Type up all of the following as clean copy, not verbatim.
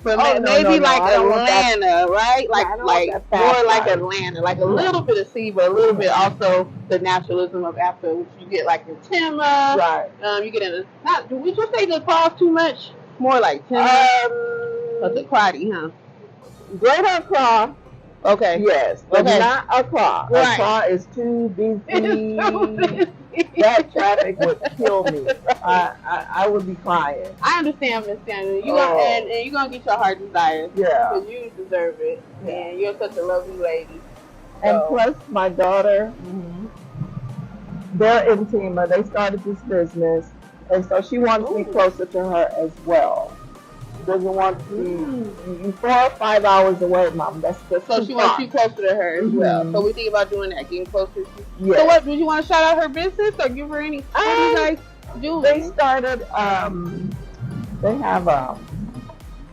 But maybe like Atlanta, right? Like more like Atlanta, like a little bit of sea, but a little bit also the naturalism of Africa, which you get like in Timma. Right. You get in not. Would you say the claws too much? More like Timma. But the Quaddy, huh? Greater Accra. Okay. Yes, but not Accra. Right. Accra is too busy. That traffic would kill me. I would be crying. I understand, Miss Sandra. And you're gonna get your heart desires. Yeah. Because you deserve it. Yeah. And you're such a lovely lady. And plus, my daughter, they're in Timma. They started this business, and so she wants me closer to her as well. Doesn't want to be 4 or 5 hours away, Mom. That's just so she wants you closer to her as well. So we think about doing that, getting closer. Yes. So what? Would you want to shout out her business or give her any? What do you guys do? They started. They have a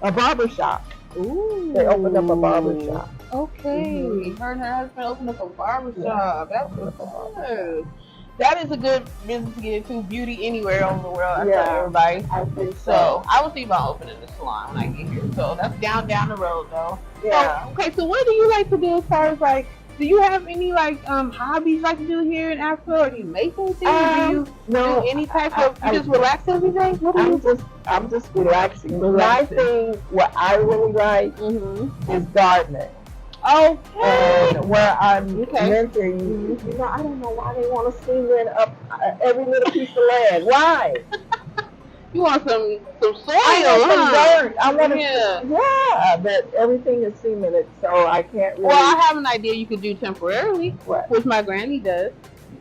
barber shop. Ooh. They opened up a barber shop. Okay. Her and her husband opened up a barber shop. That's what's good. That is a good business to get into. Beauty anywhere over the world. I tell everybody. I think so. I was thinking about opening the salon when I get here. So that's down the road though. Yeah. So, okay. So what do you like to do as far as like? Do you have any like hobbies you like to do here in Africa, or do you make anything? Do you do any type of? You just relax every day? What do you do? I'm just relaxing. My thing, what I really like, is gardening. Okay. And where I'm renting, you know, I don't know why they want to cement up every little piece of land. Why? You want some soil? I want some dirt. I want but everything is cemented, so I can't really. Well, I have an idea you could do temporarily, what? Which my granny does.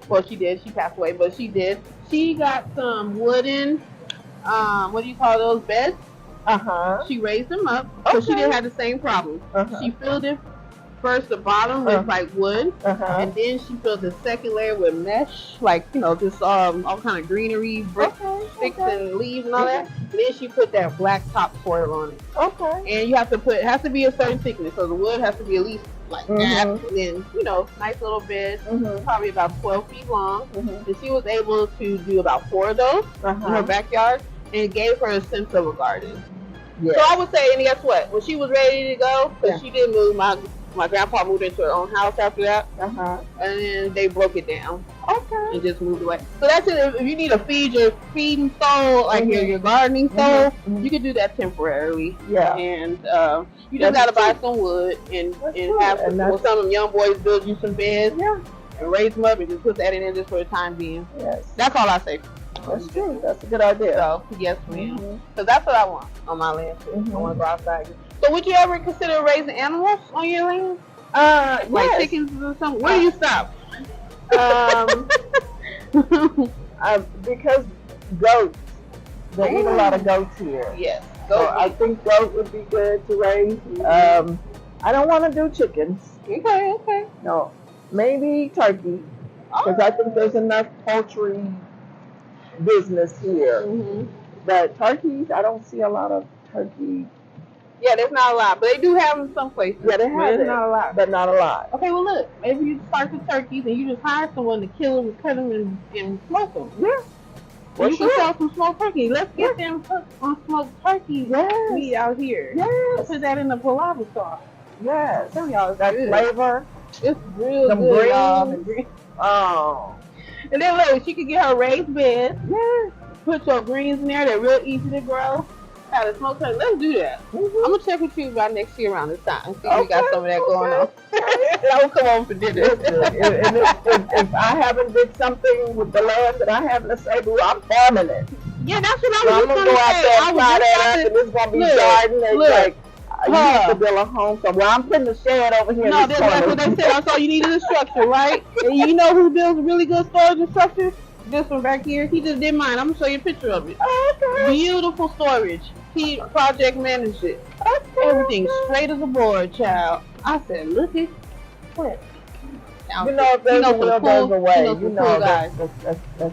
Well, she did. She passed away, but she did. She got some wooden, what do you call those, beds? She raised them up, so she didn't have the same problem. She filled it first the bottom with like wood, and then she filled the second layer with mesh, like, you know, just all kind of greenery, bricks, sticks and leaves and all that. And then she put that black top soil on it. And you have to put, it has to be a certain thickness, so the wood has to be at least like that. And then, you know, nice little bed, probably about 12 feet long. And she was able to do about 4 of those in her backyard, and it gave her a sense of a garden. So I would say, and guess what? When she was ready to go, because she did move, my grandpa moved into her own house after that, and then they broke it down, and just moved away. So that's it. If you need to feed your feeding soul, like your gardening soul, you can do that temporarily. And you just gotta buy some wood and have some of them young boys build you some beds and raise them up and just put that in there just for the time being. That's all I say. That's true. That's a good idea. So yes, ma'am. Because that's what I want on my land too. I want to go outside. So would you ever consider raising animals on your land? Like chickens or something? Where do you stop? Because goats. They eat a lot of goats here. Yes. So I think goat would be good to raise. I don't want to do chickens. Okay. No. Maybe turkey. Because I think there's enough poultry business here. But turkeys, I don't see a lot of turkey. Yeah, there's not a lot, but they do have them in some places. Yeah, they have it, not a lot. but not a lot. Okay, well look, maybe you start the turkeys and you just hire someone to kill them and cut them and smoke them. Yeah. Well, you can sell some smoked turkeys. Let's get them cooked on smoked turkey meat out here. Yes. Put that in the palava sauce. Yes. Some of y'all, that flavor. It's real good, y'all. Oh. And then look, she could get her raised bed. Yes. Put your greens in there. They're real easy to grow. Have a smoked turkey. Let's do that. I'm gonna check with you about next year around this time. See if we got some of that going on. I'll come over for dinner. If I haven't did something with the land that I have in Asebu, I'm farming it. Yeah, that's what I was gonna go out there and fly that up, and it's gonna be garden. And like, you have to build a home somewhere. I'm putting a shed over here. No, that's what they said. That's all you need is a structure, right? And you know who builds really good storage and structures? This one back here. He just did mine. I'm gonna show you a picture of it. Beautiful storage. He project managed it. Everything straight as a board, child. I said, look at what. You know, if there's a will, there's a way. You know, guys.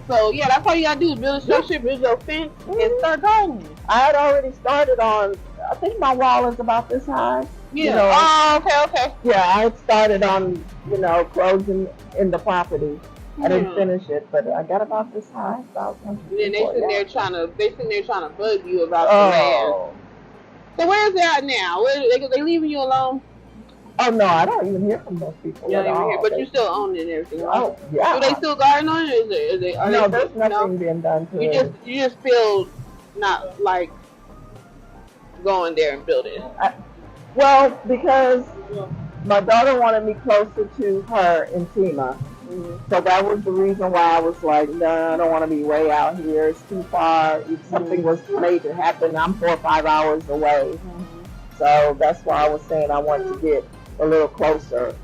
So yeah, that's all you gotta do is build a structure, build your fence, and start gardening. I had already started on. I think my wall is about this high. Yeah. You know, okay. Yeah, I had started on, closing in the property. I didn't finish it, but I got about this high. And then they sitting there trying to bug you about the land. So where is that now? Where they leaving you alone? Oh no, I don't even hear from those people at all. Hear, but you still own it and everything. Right? Oh yeah. Do they still garden on it? No, there's nothing being done to it. You just feel not like going there and building. Well, because my daughter wanted me closer to her in Tima. Mm-hmm. So that was the reason why I was like, no, I don't want to be way out here. It's too far. If something was made to happen, I'm 4 or 5 hours away. Mm-hmm. So that's why I was saying I want to get a little closer.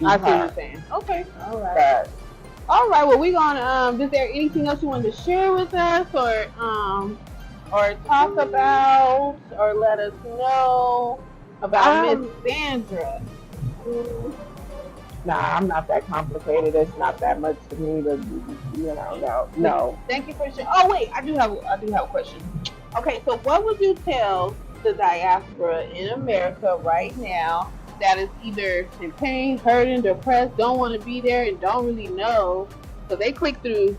I see what you're saying. Okay. All right. All right. Well, we're gonna. Is there anything else you wanted to share with us, or talk about, or let us know about Miss Sandra? Nah, I'm not that complicated. It's not that much to me to, no. Thank you for sharing. Oh wait, I do have a question. Okay, so what would you tell the diaspora in America right now that is either in pain, hurting, depressed, don't want to be there, and don't really know? So they click through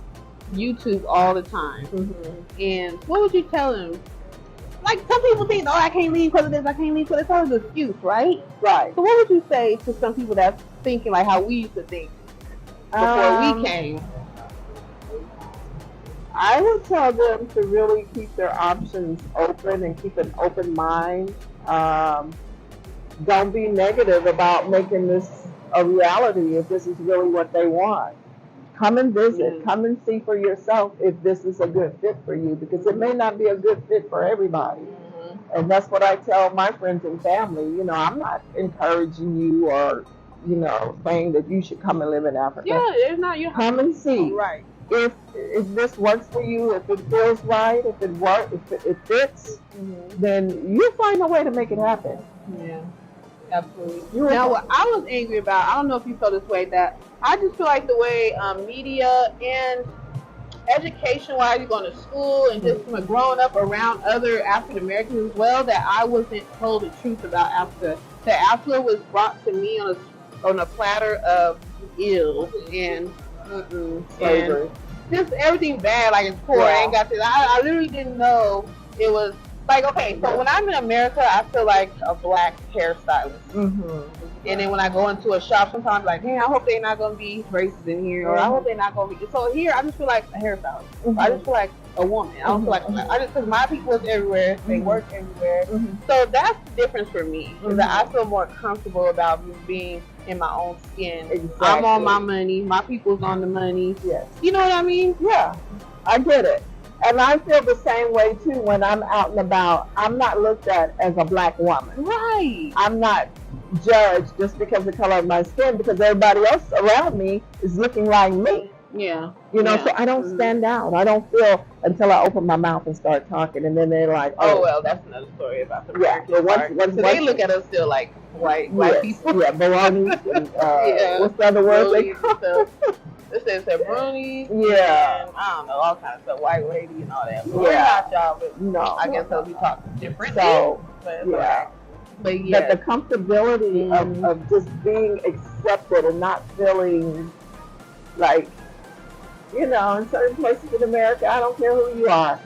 YouTube all the time. Mm-hmm. And what would you tell them? Like, some people think, I can't leave because of this, I can't leave because it's always an excuse, right? Right. So what would you say to some people that's thinking like how we used to think before we came? I would tell them to really keep their options open and keep an open mind. Don't be negative about making this a reality if this is really what they want. Come and visit. Mm-hmm. Come and see for yourself if this is a good fit for you, because it may not be a good fit for everybody. Mm-hmm. And that's what I tell my friends and family. I'm not encouraging you or, saying that you should come and live in Africa. Yeah, it's not. You come and see. Right. If this works for you, if it feels right, if it fits, mm-hmm. then you'll find a way to make it happen. Yeah. Absolutely. Now, what I was angry about, I don't know if you feel this way, that I just feel like the way media and education-wise, you're going to school and just growing up around other African Americans as well, that I wasn't told the truth about Africa. That Africa was brought to me on a platter of ills and slavery. Just everything bad, like it's poor. Yeah. I ain't got this. I literally didn't know it was. Like, okay, so when I'm in America, I feel like a black hairstylist. Mm-hmm. And then when I go into a shop, sometimes I'm like, man, I hope they're not going to be racist in here. Or I hope they're not going to be. So here, I just feel like a hairstylist. Mm-hmm. I just feel like a woman. I don't feel like because my people is everywhere. They work everywhere. Mm-hmm. So that's the difference for me. Is that I feel more comfortable about being in my own skin. Exactly. I'm on my money. My people's on the money. Yes. You know what I mean? Yeah. I get it. And I feel the same way, too, when I'm out and about. I'm not looked at as a black woman. Right. I'm not judged just because of the color of my skin, because everybody else around me is looking like me. Yeah. So I don't stand out. I don't feel until I open my mouth and start talking, and then they're like, oh well, that's another story about the American part. So they look at us still like white people. Yeah, baloney. And, what's the other word they call? It says bronies. Yeah. And, I don't know, all kinds of stuff, white lady and all that. We're not y'all, but no. I guess they'll be talking different. So, but yeah. But yeah. But the comfortability of just being accepted and not feeling like, in certain places in America, I don't care who you are.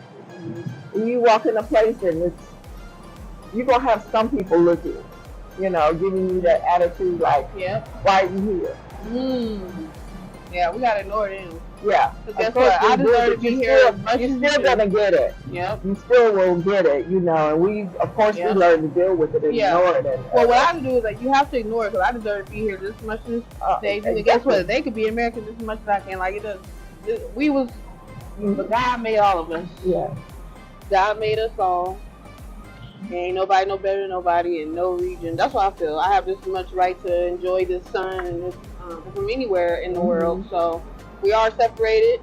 When you walk in a place and you're going to have some people looking, giving you that attitude like, why are you here? Mm. Yeah, we gotta ignore them. Yeah. Guess what? I deserve to be here. You're still gonna get it. Yep. You still will get it, and we, of course, we learn to deal with it and ignore it. Well, what I have to do is you have to ignore it, because I deserve to be here just as much as they do. And guess what? They could be American just as much as I can. Like, but God made all of us. Yeah. God made us all. Ain't nobody no better than nobody in no region. That's what I feel. I have this much right to enjoy this sun and this from anywhere in the world. So we are separated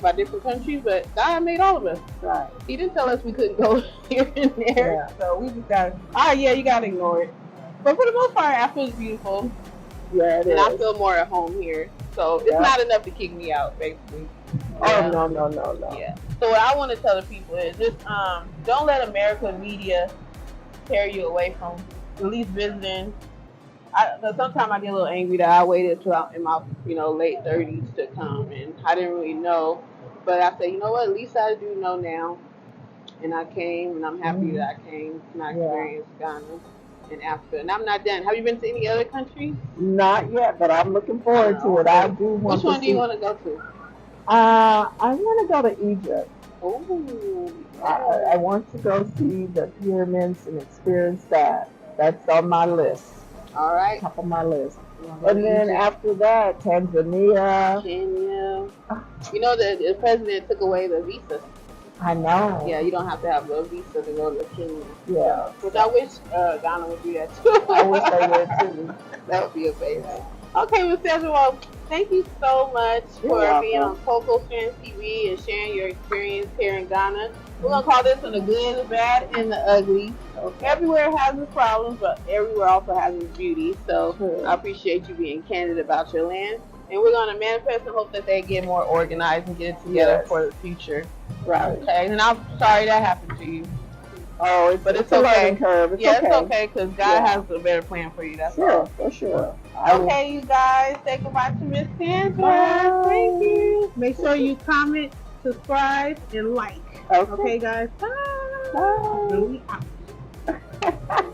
by different countries, but God made all of us. Right. He didn't tell us we couldn't go here and there. Yeah. So we just got you gotta ignore it. But for the most part, Africa is beautiful. Yeah, it is. And I feel more at home here. So it's not enough to kick me out, basically. Oh, no. Yeah. So what I want to tell the people is just don't let American media tear you away from at least visiting. Sometimes I get a little angry that I waited till I'm in my late 30s to come, and I didn't really know. But I said, you know what? At least I do know now. and I came, and I'm happy that I came and I experienced Ghana and Africa. And I'm not done. Have you been to any other countries? Not yet, but I'm looking forward to it. I do want Which one do you want to go to? I want to go to Egypt. Oh, I want to go see the pyramids and experience that. That's on my list. All right. Top of my list. And then after that, Tanzania. Kenya. You know, the president took away the visa. I know. Yeah, you don't have to have a visa to go to Kenya. Yeah. Which I wish Ghana would do that too. I wish they would too. That would be amazing. Okay, Ms. Sandra, well, thank you so much for being on Coco Strands TV and sharing your experience here in Ghana. We're going to call this one the good, the bad, and the ugly. Okay. Everywhere has its problems, but everywhere also has its beauty. So I appreciate you being candid about your land. And we're going to manifest and hope that they get more organized and get it together for the future. Right. Okay, and I'm sorry that happened to you. Oh, but it's a learning curve. It's okay. It's okay, because God has a better plan for you. That's all. For sure. Okay, you guys, say goodbye to Miss Sandra. Bye. Thank you. Make sure you comment, subscribe, and like. Okay guys. Bye. Bye. And we out.